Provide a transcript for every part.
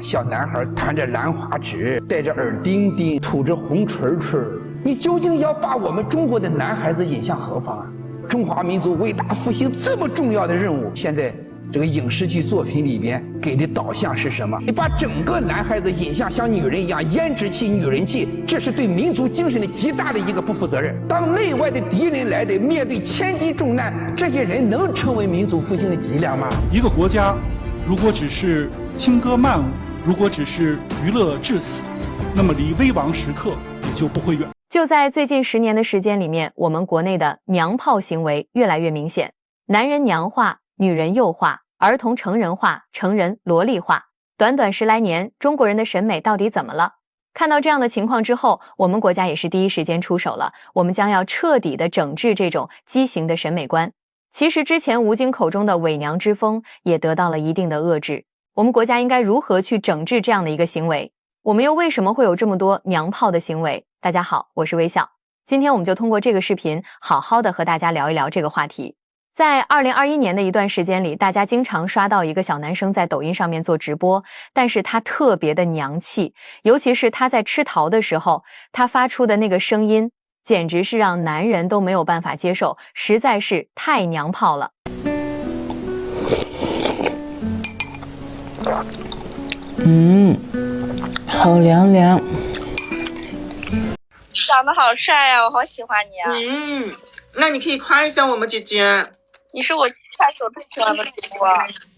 小男孩弹着兰花指，戴着耳钉钉，吐着红唇唇，你究竟要把我们中国的男孩子引向何方啊？中华民族伟大复兴这么重要的任务，现在这个影视剧作品里边给的导向是什么？你把整个男孩子引向像女人一样胭脂气、女人气，这是对民族精神的极大的一个不负责任。当内外的敌人来的，面对千击重难，这些人能成为民族复兴的脊梁吗？一个国家如果只是轻歌曼舞，如果只是娱乐至死，那么离危亡时刻也就不会远。就在最近10年的时间里面，我们国内的娘炮行为越来越明显，男人娘化，女人幼化，儿童成人化，成人萝莉化。短短10来年，中国人的审美到底怎么了？看到这样的情况之后，我们国家也是第一时间出手了，我们将要彻底的整治这种畸形的审美观。其实之前吴京口中的伪娘之风也得到了一定的遏制。我们国家应该如何去整治这样的一个行为？我们又为什么会有这么多娘炮的行为？大家好，我是微笑。今天我们就通过这个视频好好的和大家聊一聊这个话题。在2021年的一段时间里，大家经常刷到一个小男生在抖音上面做直播，但是他特别的娘气，尤其是他在吃桃的时候，他发出的那个声音简直是让男人都没有办法接受，实在是太娘炮了。好凉凉。长得好帅呀，我好喜欢你啊！那你可以夸一下我吗，姐姐？你是我快手最喜欢的主播。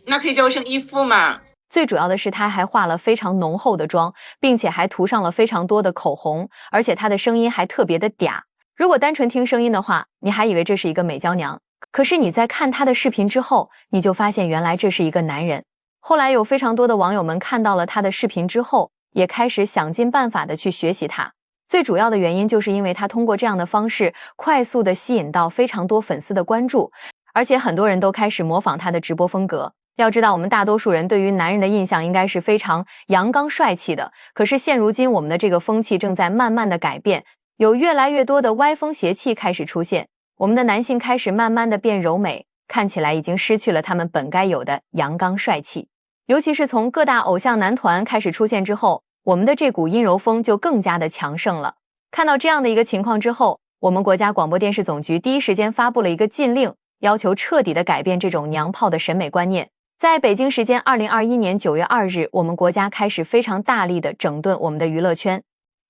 那可以叫我声依附吗？最主要的是他还化了非常浓厚的妆，并且还涂上了非常多的口红，而且他的声音还特别的嗲。如果单纯听声音的话，你还以为这是一个美娇娘，可是你在看他的视频之后，你就发现原来这是一个男人。后来有非常多的网友们看到了他的视频之后，也开始想尽办法的去学习他。最主要的原因就是因为他通过这样的方式快速的吸引到非常多粉丝的关注，而且很多人都开始模仿他的直播风格。要知道我们大多数人对于男人的印象应该是非常阳刚帅气的，可是现如今我们的这个风气正在慢慢的改变，有越来越多的歪风邪气开始出现，我们的男性开始慢慢的变柔美，看起来已经失去了他们本该有的阳刚帅气。尤其是从各大偶像男团开始出现之后，我们的这股阴柔风就更加的强盛了。看到这样的一个情况之后，我们国家广播电视总局第一时间发布了一个禁令，要求彻底的改变这种娘炮的审美观念。在北京时间2021年9月2日，我们国家开始非常大力的整顿我们的娱乐圈。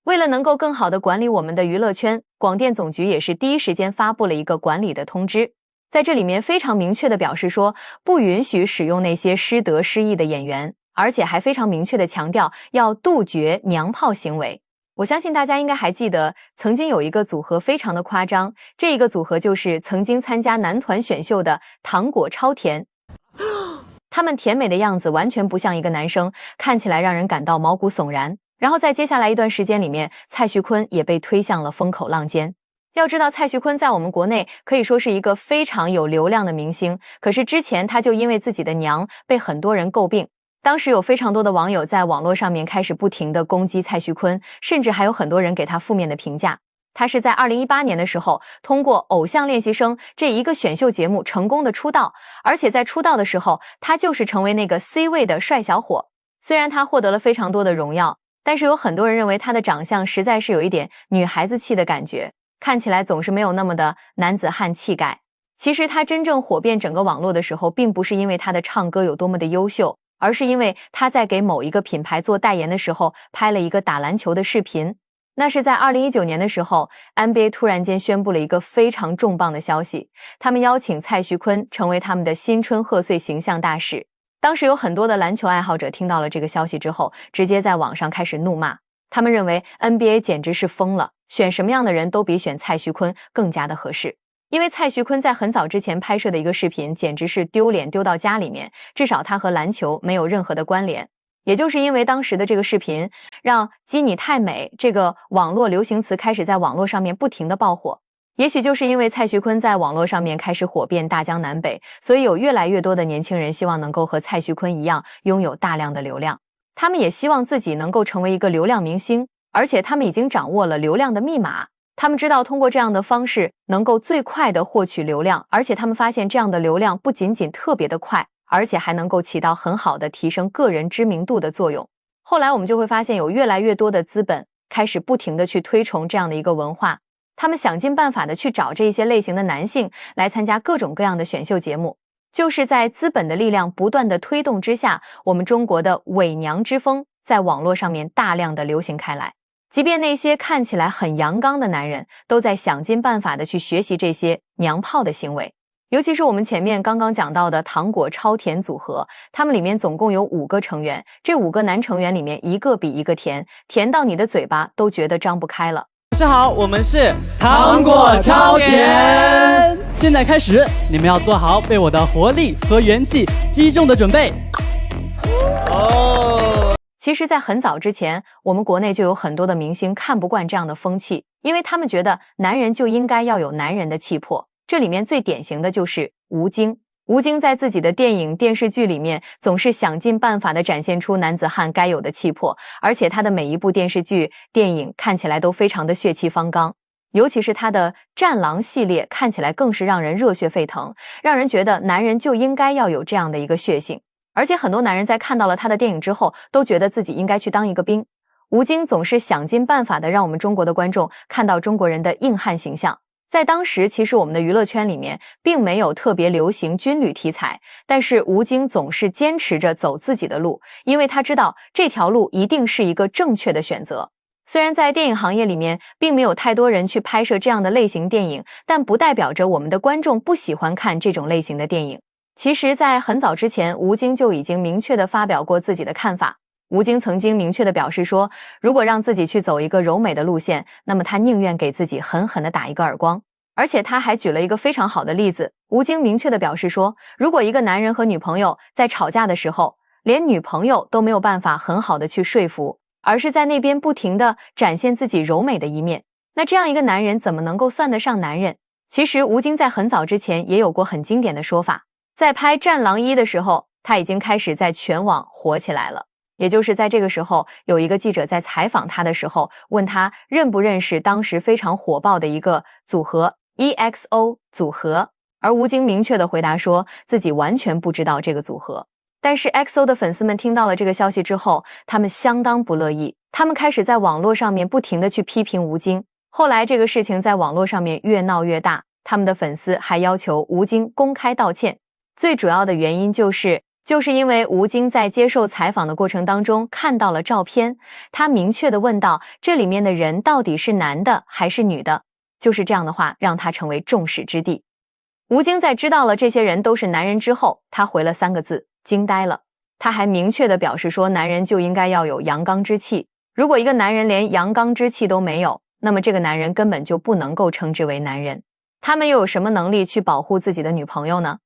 为了能够更好的管理我们的娱乐圈，广电总局也是第一时间发布了一个管理的通知。在这里面非常明确的表示说，不允许使用那些失德失义的演员，而且还非常明确的强调要杜绝娘炮行为。我相信大家应该还记得，曾经有一个组合非常的夸张，这一个组合就是曾经参加男团选秀的糖果超甜。他们甜美的样子完全不像一个男生，看起来让人感到毛骨悚然。然后在接下来一段时间里面，蔡徐坤也被推向了风口浪尖。要知道蔡徐坤在我们国内可以说是一个非常有流量的明星，可是之前他就因为自己的娘被很多人诟病。当时有非常多的网友在网络上面开始不停的攻击蔡徐坤，甚至还有很多人给他负面的评价。他是在2018年的时候通过偶像练习生这一个选秀节目成功的出道，而且在出道的时候他就是成为那个 C 位的帅小伙。虽然他获得了非常多的荣耀，但是有很多人认为他的长相实在是有一点女孩子气的感觉，看起来总是没有那么的男子汉气概。其实他真正火遍整个网络的时候，并不是因为他的唱歌有多么的优秀，而是因为他在给某一个品牌做代言的时候拍了一个打篮球的视频。那是在2019年的时候， NBA 突然间宣布了一个非常重磅的消息，他们邀请蔡徐坤成为他们的新春贺岁形象大使。当时有很多的篮球爱好者听到了这个消息之后，直接在网上开始怒骂，他们认为 NBA 简直是疯了，选什么样的人都比选蔡徐坤更加的合适。因为蔡徐坤在很早之前拍摄的一个视频简直是丢脸丢到家里面，至少他和篮球没有任何的关联。也就是因为当时的这个视频，让基你太美这个网络流行词开始在网络上面不停的爆火。也许就是因为蔡徐坤在网络上面开始火遍大江南北，所以有越来越多的年轻人希望能够和蔡徐坤一样拥有大量的流量。他们也希望自己能够成为一个流量明星，而且他们已经掌握了流量的密码。他们知道通过这样的方式能够最快的获取流量，而且他们发现这样的流量不仅仅特别的快，而且还能够起到很好的提升个人知名度的作用。后来我们就会发现，有越来越多的资本开始不停地去推崇这样的一个文化，他们想尽办法的去找这一些类型的男性来参加各种各样的选秀节目。就是在资本的力量不断的推动之下，我们中国的伪娘之风在网络上面大量的流行开来。即便那些看起来很阳刚的男人，都在想尽办法的去学习这些娘炮的行为。尤其是我们前面刚刚讲到的糖果超甜组合，他们里面总共有5个成员，这5个男成员里面一个比一个甜，甜到你的嘴巴都觉得张不开了。大家好，我们是糖果超甜。现在开始，你们要做好被我的活力和元气击中的准备。其实在很早之前，我们国内就有很多的明星看不惯这样的风气，因为他们觉得男人就应该要有男人的气魄。这里面最典型的就是吴京。吴京在自己的电影、电视剧里面总是想尽办法地展现出男子汉该有的气魄，而且他的每一部电视剧、电影看起来都非常的血气方刚，尤其是他的战狼系列看起来更是让人热血沸腾，让人觉得男人就应该要有这样的一个血性。而且很多男人在看到了他的电影之后，都觉得自己应该去当一个兵。吴京总是想尽办法的让我们中国的观众看到中国人的硬汉形象。在当时，其实我们的娱乐圈里面并没有特别流行军旅题材，但是吴京总是坚持着走自己的路，因为他知道这条路一定是一个正确的选择。虽然在电影行业里面并没有太多人去拍摄这样的类型电影，但不代表着我们的观众不喜欢看这种类型的电影。其实在很早之前，吴京就已经明确地发表过自己的看法。吴京曾经明确地表示说，如果让自己去走一个柔美的路线，那么他宁愿给自己狠狠地打一个耳光。而且他还举了一个非常好的例子，吴京明确地表示说，如果一个男人和女朋友在吵架的时候，连女朋友都没有办法很好的去说服，而是在那边不停地展现自己柔美的一面，那这样一个男人怎么能够算得上男人？其实吴京在很早之前也有过很经典的说法，在拍《战狼1》的时候，他已经开始在全网火起来了。也就是在这个时候，有一个记者在采访他的时候，问他认不认识当时非常火爆的一个组合 EXO 组合，而吴京明确地回答说自己完全不知道这个组合。但是 EXO 的粉丝们听到了这个消息之后，他们相当不乐意，他们开始在网络上面不停地去批评吴京。后来这个事情在网络上面越闹越大，他们的粉丝还要求吴京公开道歉。最主要的原因就是因为吴京在接受采访的过程当中看到了照片，他明确地问到这里面的人到底是男的还是女的，就是这样的话让他成为众矢之的。吴京在知道了这些人都是男人之后，他回了3个字：惊呆了。他还明确地表示说，男人就应该要有阳刚之气，如果一个男人连阳刚之气都没有，那么这个男人根本就不能够称之为男人。他们又有什么能力去保护自己的女朋友呢？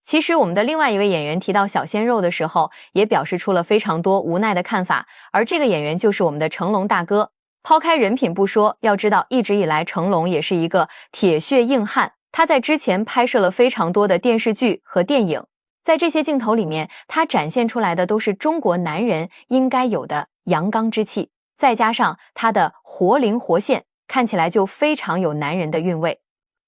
其实我们的另外一位演员提到小鲜肉的时候，也表示出了非常多无奈的看法，而这个演员就是我们的成龙大哥。抛开人品不说，要知道一直以来成龙也是一个铁血硬汉，他在之前拍摄了非常多的电视剧和电影，在这些镜头里面，他展现出来的都是中国男人应该有的阳刚之气，再加上他的活灵活现，看起来就非常有男人的韵味。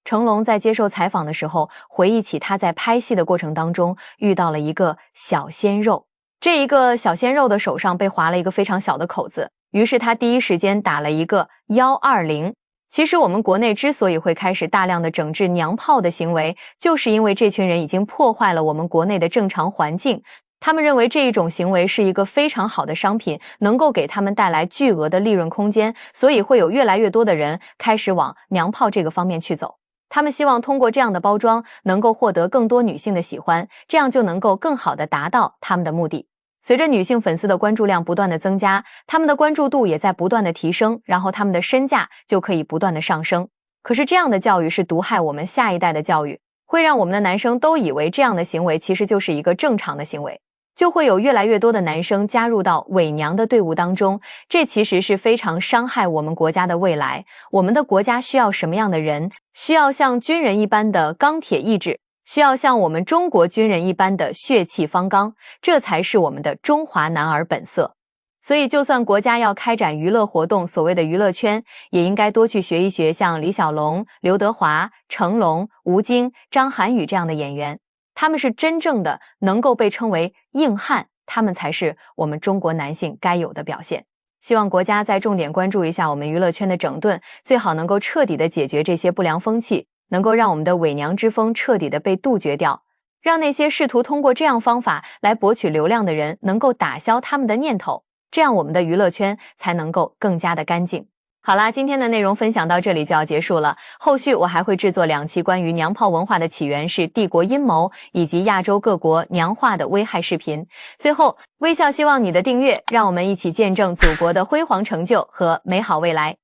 成龙在接受采访的时候，回忆起他在拍戏的过程当中遇到了一个小鲜肉，这一个小鲜肉的手上被划了一个非常小的口子，于是他第一时间打了一个120。其实我们国内之所以会开始大量的整治娘炮的行为，就是因为这群人已经破坏了我们国内的正常环境，他们认为这一种行为是一个非常好的商品，能够给他们带来巨额的利润空间，所以会有越来越多的人开始往娘炮这个方面去走。他们希望通过这样的包装能够获得更多女性的喜欢，这样就能够更好的达到他们的目的。随着女性粉丝的关注量不断的增加，他们的关注度也在不断的提升，然后他们的身价就可以不断的上升。可是这样的教育是毒害我们下一代的教育，会让我们的男生都以为这样的行为其实就是一个正常的行为，就会有越来越多的男生加入到伪娘的队伍当中，这其实是非常伤害我们国家的未来。我们的国家需要什么样的人？需要像军人一般的钢铁意志，需要像我们中国军人一般的血气方刚，这才是我们的中华男儿本色。所以就算国家要开展娱乐活动，所谓的娱乐圈，也应该多去学一学像李小龙、刘德华、成龙、吴京、张涵予这样的演员，他们是真正的能够被称为硬汉，他们才是我们中国男性该有的表现。希望国家再重点关注一下我们娱乐圈的整顿，最好能够彻底的解决这些不良风气，能够让我们的伪娘之风彻底的被杜绝掉，让那些试图通过这样方法来博取流量的人能够打消他们的念头，这样我们的娱乐圈才能够更加的干净。好啦，今天的内容分享到这里就要结束了，后续我还会制作2期关于娘炮文化的起源是帝国阴谋以及亚洲各国娘化的危害视频。最后，微笑希望你的订阅，让我们一起见证祖国的辉煌成就和美好未来。